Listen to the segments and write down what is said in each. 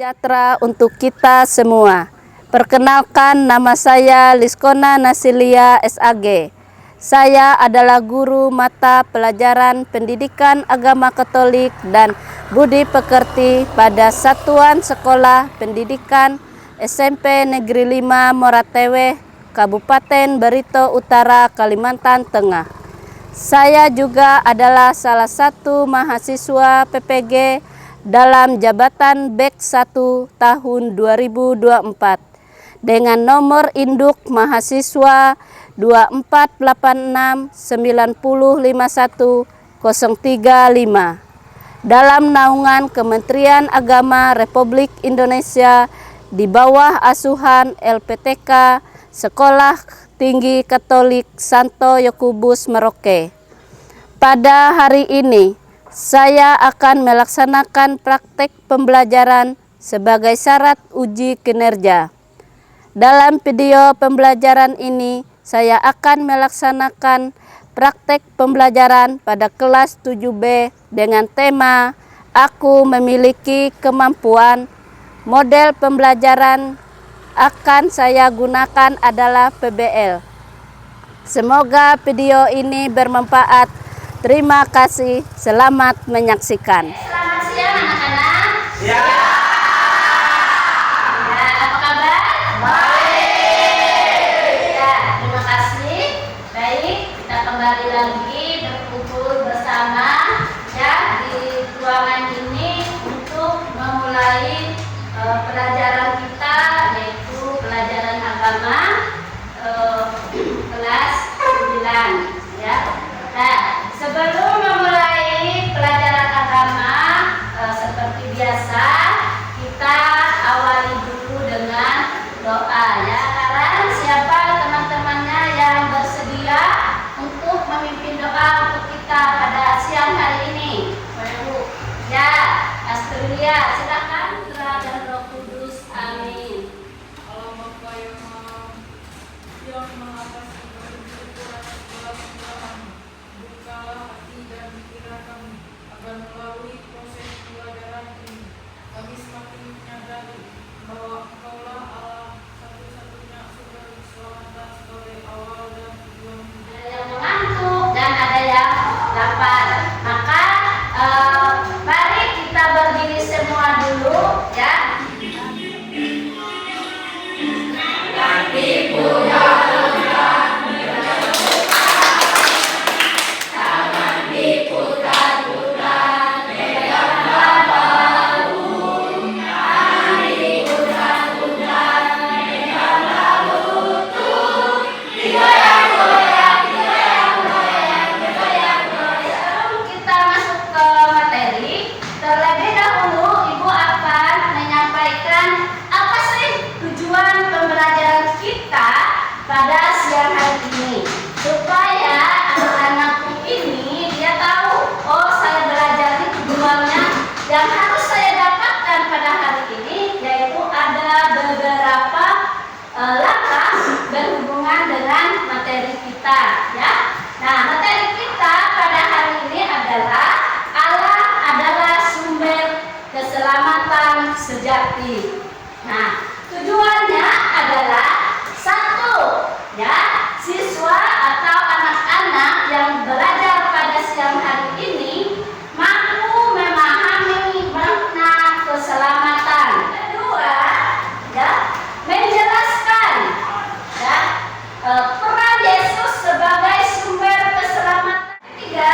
sejahtera untuk kita semua. Perkenalkan, nama saya Liskona Nasilia SAG. Saya adalah guru mata pelajaran Pendidikan Agama Katolik dan Budi Pekerti pada Satuan Sekolah Pendidikan SMP Negeri 5 Moratewe, Kabupaten Barito Utara, Kalimantan Tengah. Saya juga adalah salah satu mahasiswa PPG dalam jabatan BEK 1 tahun 2024 dengan nomor induk mahasiswa 24869051035 dalam naungan Kementerian Agama Republik Indonesia di bawah asuhan LPTK Sekolah Tinggi Katolik Santo Yakobus Merauke. Pada hari ini, saya akan melaksanakan praktek pembelajaran sebagai syarat uji kinerja. Dalam video pembelajaran ini, saya akan melaksanakan praktek pembelajaran pada kelas 7B dengan tema Aku Memiliki Kemampuan. Model pembelajaran akan saya gunakan adalah PBL. Semoga video ini bermanfaat. Terima kasih. Selamat menyaksikan. Selamat siang anak-anak. Ya. Apa kabar? Baik. Ya, terima kasih. Baik, kita kembali lagi berkumpul bersama ya di ruangan ini untuk memulai pelajaran kita, yaitu pelajaran agama kelas 9 ya. Nah, sebelum memulai pelajaran agama seperti biasa, kita awali dulu dengan doa ya. Sekarang siapa teman-temannya yang bersedia untuk memimpin doa untuk kita pada siang hari ini? Ibu. Ya, Asturia, silakan. Putra dan Roh Kudus. Amin. Allah Bapa yang Maha, yang mengatasi kesyukuran segala kesalahan, bukalah hati dan pikiran kami agar melalui proses pelajaran ini kami semakin menyadari bahwa Engkaulah Allah satu-satunya sumber keselamatan sebagai awal dan tujuan hidup. Ada yang mengantuk dan ada yang lapar. Maka mari kita berdiri semua dulu ya. Sebelum kita masuk ke materi, terlebih dahulu Ibu akan menyampaikan apa sih tujuan pembelajaran kita pada siang hari ini, supaya anak-anakku ini dia tahu, oh saya belajar ini tujuannya yang harus saya dapatkan pada hari ini, yaitu ada beberapa langkah berhubungan dengan materi kita ya. Nah, materi kita pada hari ini adalah Allah adalah sumber keselamatan sejati. Nah, tujuannya adalah satu, ya, siswa atau anak-anak yang belajar pada siang hari ini mampu memahami makna keselamatan. Kedua, ya, menjelaskan ya peran Yesus sebagai sumber keselamatan. Ketiga,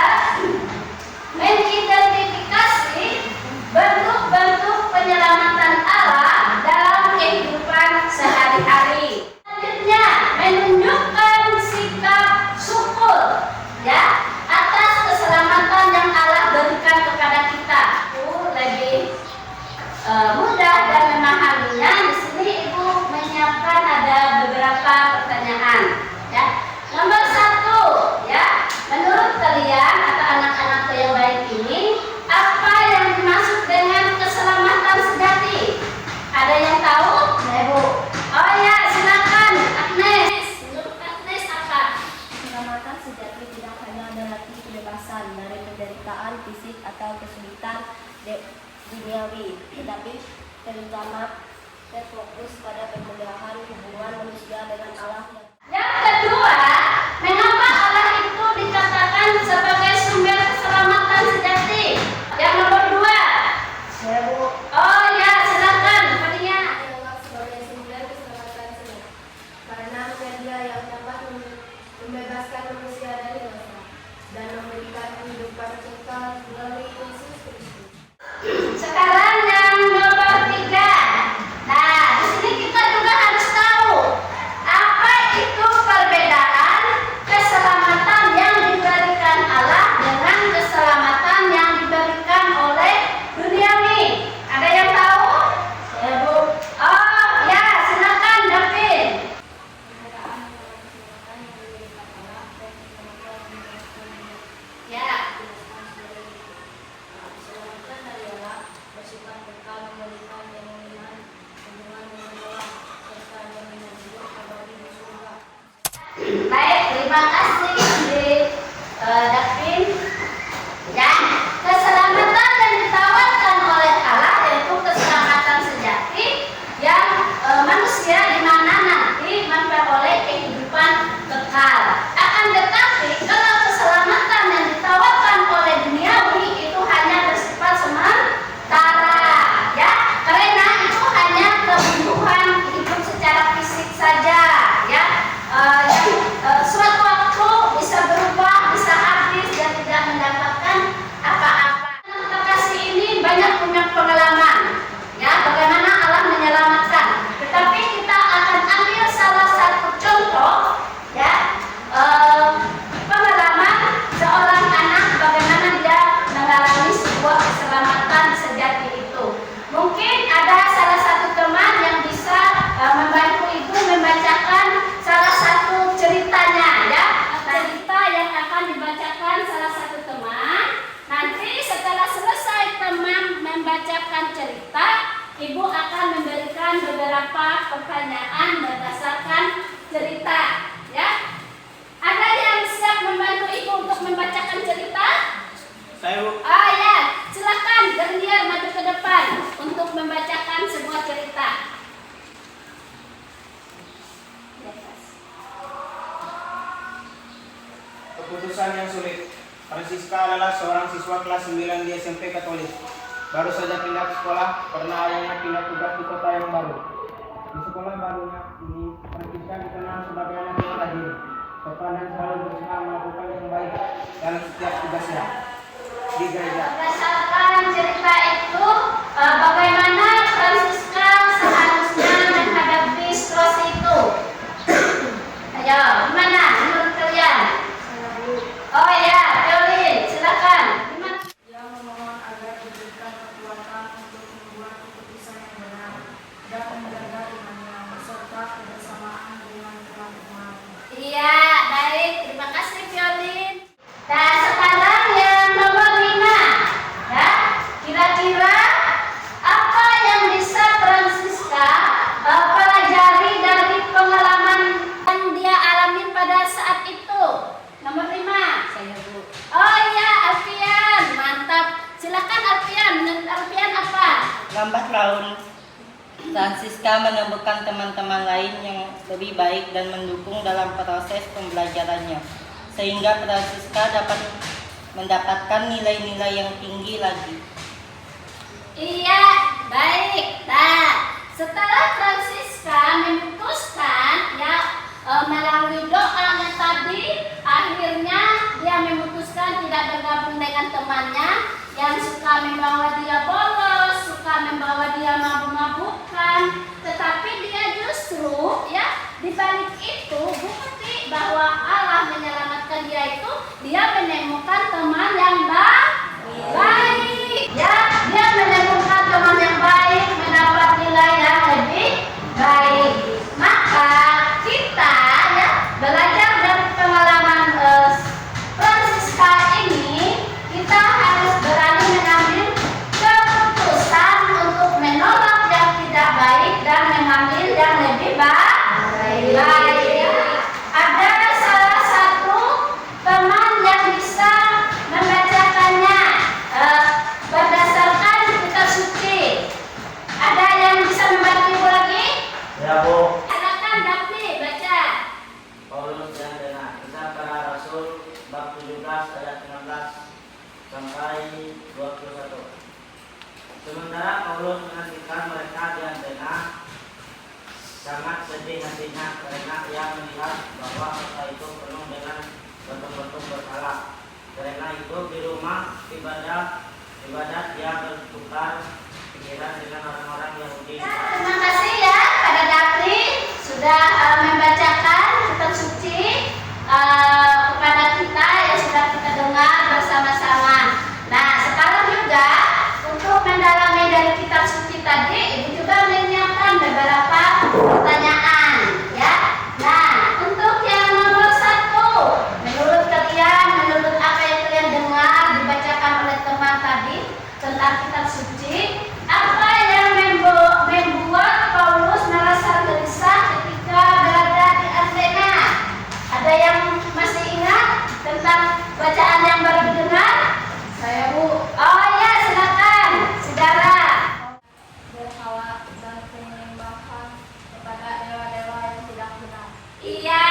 mengidentifikasi bentuk-bentuk penyelamatan Allah dalam kehidupan sehari-hari. Selanjutnya, menunjukkan sikap syukur ya atas keselamatan yang Allah berikan kepada kita. Lebih mudah dan memahaminya. Di sini Ibu menyiapkan ada beberapa pertanyaan ya. Nomor 1 ya, menurut kalian atau anak-anakku yang baik ini, apa yang dimaksud dengan keselamatan sejati? Ada yang tahu? Ibu. Oh ya, silakan Agnes. Menurut Agnes apa? Keselamatan sejati tidak hanya berarti kebebasan dari penderitaan fisik atau kesulitan duniawi, tetapi terutama berfokus pada pemulihan hubungan manusia dengan Allah. Yang kedua, mengapa Allah itu dikatakan sebagai sumber keselamatan sejati? Yang nomor dua. Oh ya, silakan, Fania. Allah sebagai sumber keselamatan sejati karena Dia yang dapat membebaskan manusia dari dosa dan memberikan kehidupan kekal melalui Yesus Kristus. Sekarang yang nomor tiga. Nah, di sini kita juga harus tahu apa itu perbedaan keselamatan yang diberikan Allah dengan keselamatan yang diberikan oleh duniawi. Ada yang tahu? Ya, Bu. Oh, ya, silakan David. Ya. Keselamatan dari Allah bersifat kekal memberikan jaminan hubungan dengan Allah serta jaminan hidup abadi di surga. Baik, terima kasih David. Ya, keselamatan yang ditawarkan oleh Allah yaitu keselamatan sejati yang manusia di mana nanti memperoleh kehidupan kekal. Akan tetapi kalau keselamatan yang ditawarkan oleh duniawi itu hanya bersifat sementara, ya, karena itu hanya kebutuhan hidup secara fisik saja, ya. Suatu waktu bisa berubah, bisa habis dan tidak mendapatkan apa-apa. Anak kasih ini banyak punya pengalaman, ya, bagaimana Allah menyelamatkan. Tetapi kita akan ambil salah satu contoh, ya, pengalaman seorang anak bagaimana dia mengalami sebuah keselamatan sejati itu. Mungkin ada salah satu teman yang bisa membantu ibu membacakan salah satu ceritanya, ya, cerita yang akan dibacakan salah satu teman. Nanti setelah selesai teman membacakan cerita, ibu akan memberikan beberapa pertanyaan berdasarkan cerita, ya. Ada yang siap membantu ibu untuk membacakan cerita? Saya, Bu. Ah ya, silakan Dernier maju ke depan untuk membacakan sebuah cerita. Keputusan yang sulit. Francisca adalah seorang siswa kelas 9 di SMP Katolik. Baru saja pindah ke sekolah karena ayahnya pindah tugas di kota yang baru. Di sekolah barunya ini, Francisca dikenal sebagai anak yang rajin, sopan dan selalu berusaha melakukan yang baik dalam setiap tugasnya di gereja. Berdasarkan cerita itu, bagaimana Francisca seharusnya menghadapi situasi itu? Ayo, gimana menurut kalian? Oh ya, Violin, silakan. Gimana? Yang memohon agar diberikan kekuatan untuk membuat keputusan yang benar dan menjaga imannya serta kebersamaan dengan Tuhan. Iya, baik. Terima kasih, Violin. Nah, sekarang yang nomor 5. Ya, kira-kira apa yang bisa Francisca pelajari dari pengalaman yang dia alami pada saat itu? Nomor 5. Saya, Bu. Oh iya, Alfian. Mantap. Silakan Alfian. Menurut Alfian apa? Lambat laun, Francisca menemukan teman-teman lain yang lebih baik dan mendukung dalam proses pembelajarannya, sehingga Francisca dapat mendapatkan nilai-nilai yang tinggi lagi. Iya, baik. Nah, setelah Francisca memutuskan, ya, melalui doanya tadi, akhirnya dia memutuskan tidak bergabung dengan temannya yang suka membawa dia bolos, suka membawa dia mabuk-mabukan. Tetapi dia justru, ya, di balik itu bukti bahwa Allah menyelamatkan dia itu, dia menemukan teman yang baik. Ya, dia menemukan teman yang baik, mendapat nilai yang lebih baik. Maka kita, ya, belajar dari pengalaman Francisca ini, kita harus berani mengambil keputusan untuk menolak yang tidak baik dan mengambil yang lebih baik. Ada salah satu teman yang bisa membacakan 17 ayat 16 sampai 21. Sementara Paulus menantikan mereka di Athena, sangat sedih hatinya karena ia melihat bahwa kota itu penuh dengan bentuk-bentuk berhala. Karena itu di rumah ibadat dia bertukar pikiran dengan orang-orang Yahudi. Terima kasih ya pada Dapri sudah membacakan kitab suci kepada kita yang sudah kita dengar bersama-sama. Nah, sekarang juga untuk mendalami dari kitab suci tadi, Ibu juga menyiapkan beberapa pertanyaan ya. Nah, untuk yang nomor 1, menurut kalian, menurut apa yang kalian dengar dibacakan oleh teman tadi tentang kitab suci, apa yang membuat Paulus merasa gelisah ketika berada di Athena? Ada yang masih ingat tentang bacaan yang baru didengar? Saya Bu. Oh ya, silakan, saudara. Berhala dan penyembahan kepada dewa-dewa yang tidak benar. Iya.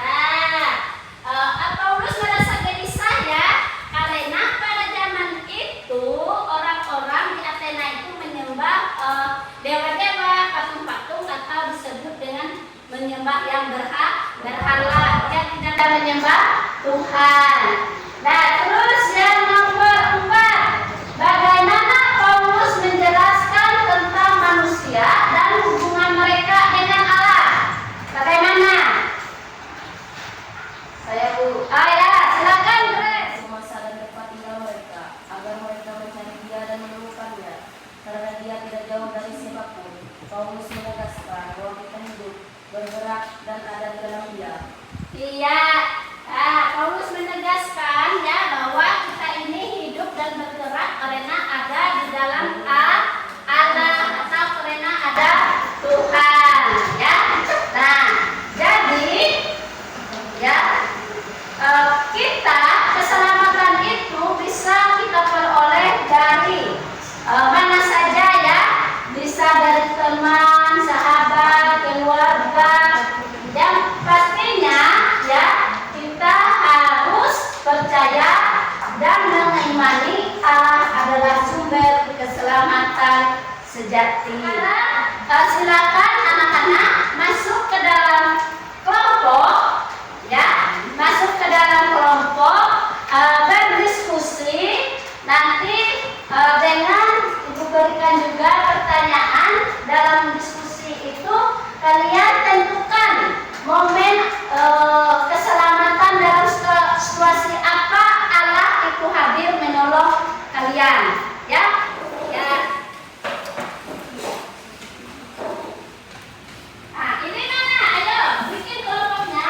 Nah, Paulus merasa gelisah ya, karena pada zaman itu orang-orang di Athena itu menyembah dewa-dewa, patung-patung, atau disebut dengan menyembah yang berhala, yang tidak menyembah Tuhan. Nah, terus yang nomor 4, bagaimana Paulus menjelaskan tentang manusia dan hubungan mereka dengan Allah? Bagaimana? Saya Bu. Ya, silakan Grace. Semasa dan tempat tinggal mereka, agar mereka mencari Dia dan menemukannya, karena Dia tidak jauh dari siapapun. Paulus menegaskan bahwa kita hidup, bergerak, dan ada di dalam Dia. Iya. Nah, Paulus menegaskan ya bahwa kita ini hidup dan bergerak karena ada di dalam Allah atau karena ada Tuhan ya. Nah, jadi ya kita keselamatan itu bisa kita peroleh dari mana saja ya, bisa dari teman, sahabat, keluarga, yang pastinya ya kita harus percaya dan mengimani Allah adalah sumber keselamatan sejati. Silakan anak-anak masuk ke dalam kelompok ya, masuk ke dalam kelompok berdiskusi. Nanti dengan Ibu berikan juga pertanyaan dalam diskusi itu, kalian tentukan momen keselamatan dalam situasi apa Allah itu hadir menolong kalian ya. Nah, ini mana? Ayo bikin kelompoknya.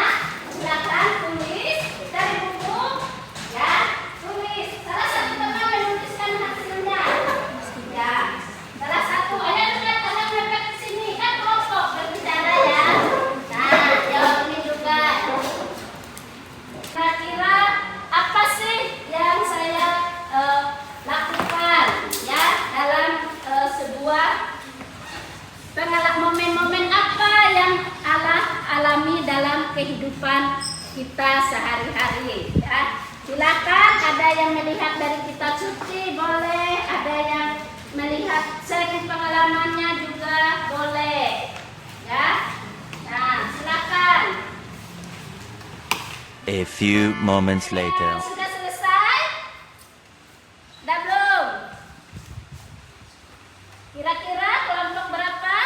Silakan tulis dari buku ya. Tulis. Salah satu teman menuliskan hasilnya. Ya. Salah satu. Ayo dekat, anak mepet ke sini. Kan kelompok berbicara ya. Nah, jawab ini juga. Kira-kira apa sih yang saya lakukan ya dalam sebuah momen-momen apa yang Allah alami dalam kehidupan kita sehari-hari ya. Silakan, ada yang melihat dari kitab suci boleh, ada yang melihat sharing pengalamannya juga boleh ya. Nah, silakan. A few moments later. Sudah selesai? Sudah belum? Kira-kira kelompok berapa?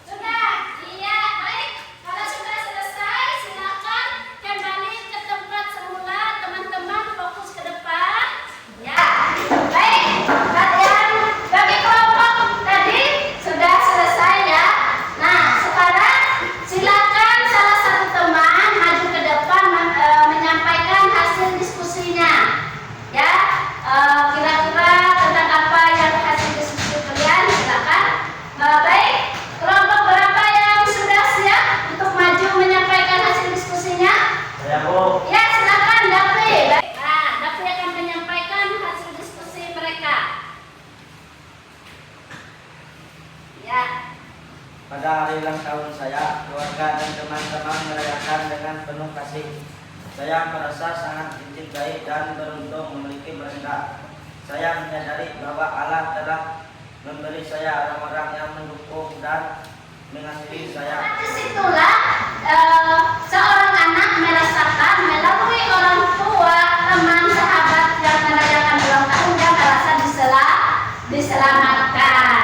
Sudah? Iya, baik. Kalau sudah selesai, silakan kembali ke tempat semula. Teman-teman fokus ke depan. Ya, baik. Kalian bagi kelompok tadi sudah selesai ya. Nah, sekarang silakan salah satu teman maju ke depan menyampaikan hasil diskusinya. Ya, kira-kira tentang apa yang hasil diskusi kalian? baik dan beruntung memiliki mereka. Saya menyadari bahwa Allah telah memberi saya orang-orang yang mendukung dan mengasihi saya. Disitulah seorang anak merasakan melalui orang tua, teman, sahabat yang merayakan ulang tahun dia merasa diselamatkan.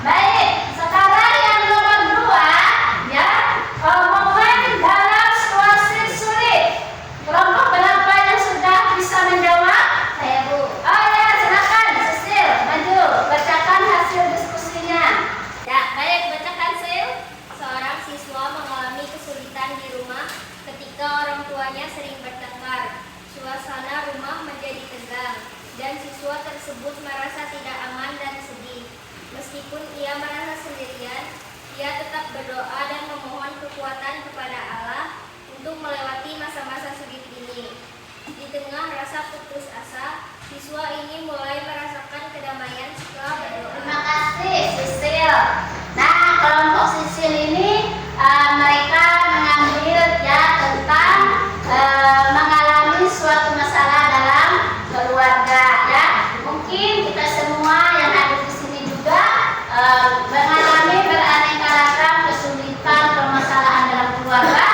Baik, sekarang yang nomor 2 ya, momen dalam situasi sulit. Kelompok berapa yang sudah bisa menjawab? Saya Bu. Oh ya, silakan Sisil, maju bacakan hasil diskusinya. Ya, baik, bacakan Sil. Seorang siswa mengalami kesulitan di rumah ketika orang tuanya sering bertengkar. Suasana rumah menjadi tegang dan siswa tersebut merasa tidak aman dan sedih. Meskipun ia merasa sendirian, ia tetap berdoa dan memohon kekuatan kepada Allah untuk melewati masa-masa sulit ini. Di tengah rasa putus asa, siswa ini mulai merasakan kedamaian setelah berdoa. Terima kasih Sisil. Nah, kelompok Sisil ini mereka mengambil ya tentang mengalami suatu masalah dalam keluarga ya. Mungkin kita semua yang ada di sini juga mengalami beraneka ragam kesulitan permasalahan dalam keluarga.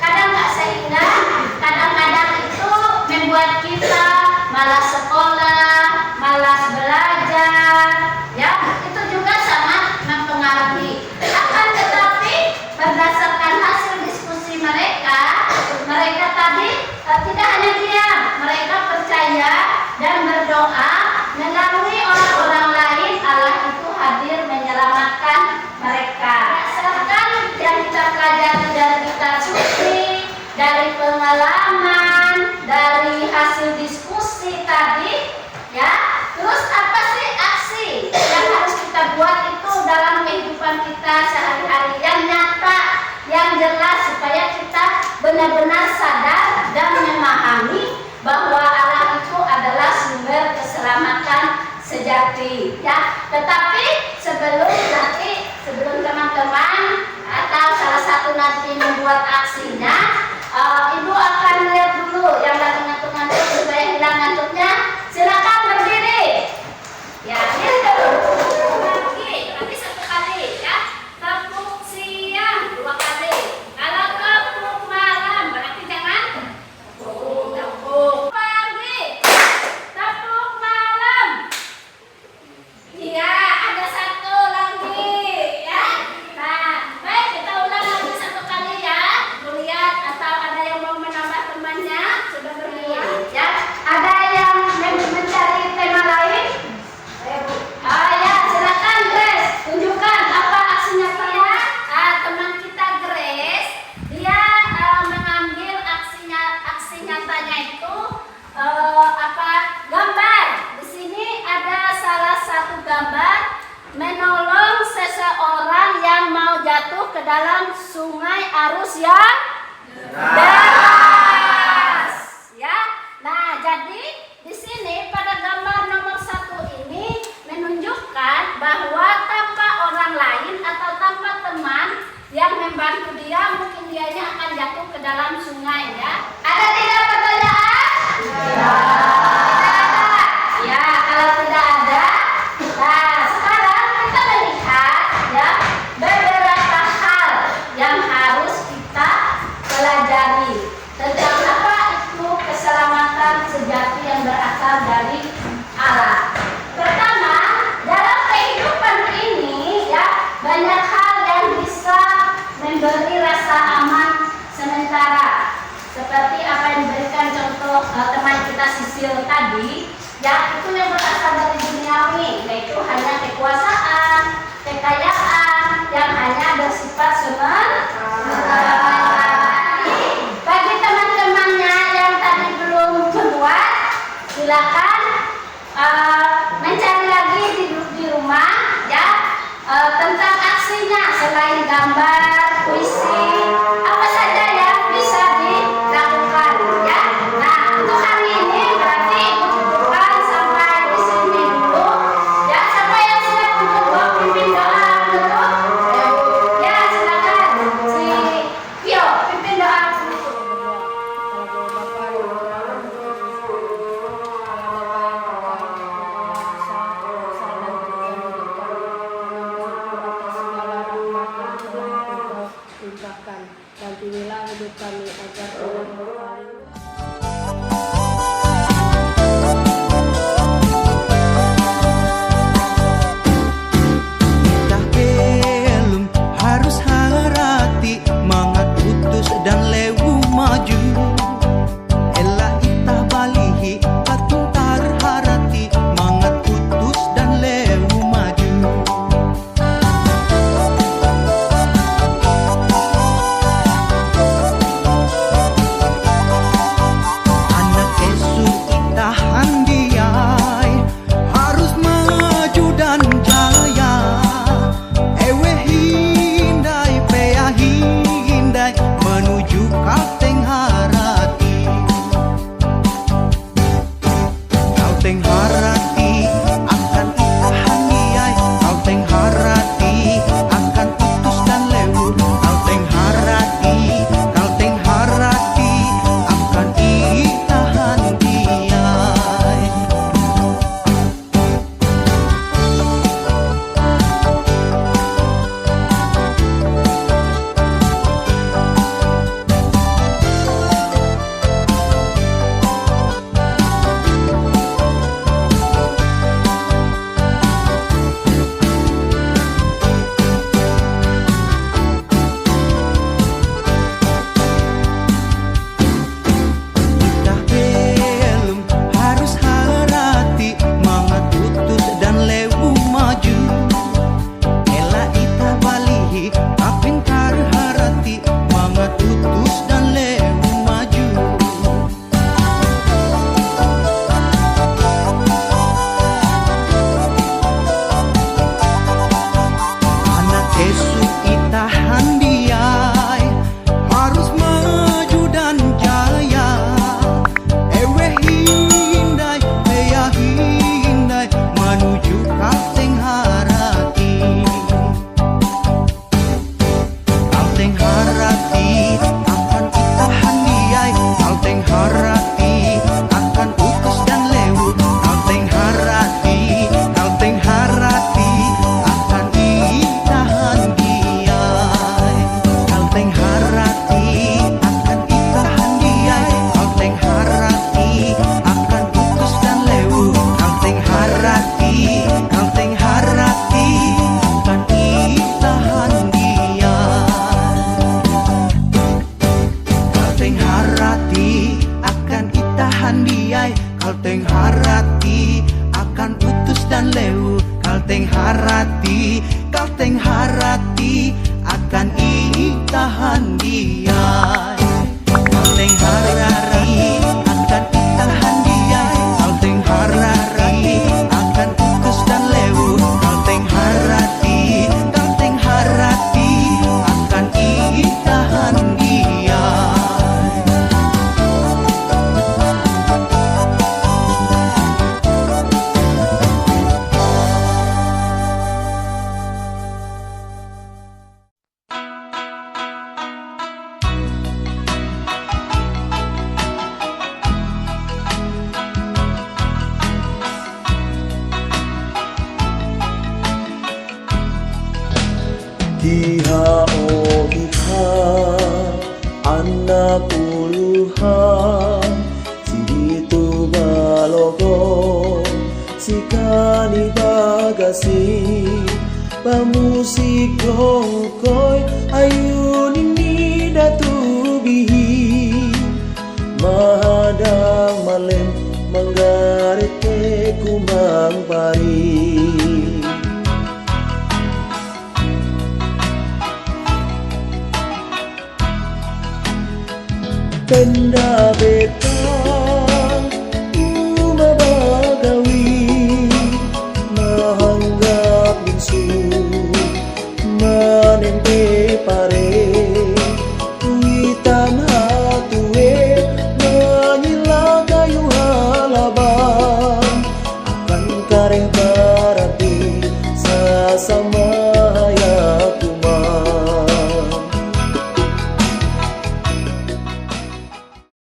Kadang nggak sehingga kadang-kadang itu membuat kita malas sekolah, malas belajar, ya itu juga sangat mempengaruhi. Akan tetapi berdasarkan hasil diskusi mereka tadi tidak hanya diam, mereka percaya dan berdoa melalui orang-orang lain Allah itu hadir menyelamatkan mereka. Berdasarkan yang kita pelajari dari kitab suci, dari pengalaman, dari hasil diskusi tadi, ya. Terus apa sih aksi yang harus kita buat itu dalam kehidupan kita sehari-hari yang nyata, yang jelas supaya kita benar-benar sadar dan memahami bahwa Allah itu adalah sumber keselamatan sejati, ya. Tetapi sebelum teman-teman atau salah satu nanti membuat aksinya, Ibu akan lihat dulu yang lagi ngantuk-ngantuk supaya hilang ngantuknya. Silakan berdiri. Ya, gitu. Lagi satu kali ya. Tepuk siang 2 kali. Kalau tepuk malam berarti jangan tepuk pagi. Tepuk malam. Iya, ada satu lagi ya. Nah, baik kita ulang lagi 1 kali ya. Lihat atau ada yang mau menambah temannya sudah berdiri ya. Ada yang mencari tema lain? Oh ya, silakan Grace, tunjukkan apa aksinya dia. Teman kita Grace, dia mengambil aksi nyatanya itu gambar. Di sini ada salah satu gambar menolong seseorang yang mau jatuh ke dalam sungai arus yang deras. Ya. Nah, jadi di sini pada gambar nomor 1 ini menunjukkan bahwa tanpa orang lain atau tanpa teman yang membantu dia, mungkin dianya akan jatuh ke dalam sungai ya. Ada tidak pertanyaan? Tidak ada. Ya, kalau tidak ada, nah sekarang kita melihat ya beberapa hal yang harus kita pelajari tentang apa itu keselamatan sejati yang berasal dari Allah. Pertama, dalam kehidupan ini ya banyak hal yang bisa memberi rasa aman sementara. Seperti apa yang diberikan contoh teman kita Sisil tadi, ya itu yang berasal dari duniawi, yaitu hanya kekuasaan, kekayaan yang hanya bersifat sementara. Bagi teman-temannya yang tadi belum membuat, silakan mencari lagi di rumah ya tentang aksinya selain gambar, puisi, apa saja yang bisa dilakukan ya. Nah, untuk hari ini berarti bukan sampai di sini dulu. Ya, siapa yang siap untuk pimpin doa dulu? Ya, silakan si Vio pimpin doa dulu. handiyai, kalteng harati akan utus dan lewu. Kalteng harati akan itahan handiyai. Kalteng harati akan itahan handiyai, kalteng harati akan utus dan lewu. Kalteng harati akan itahan handiyai. Diha oh diha anak uluhan si itu balogo si kani bagasi pamusik longkoy ayu nini datu bihi mahadang malem manggarete kumang pari. Tenda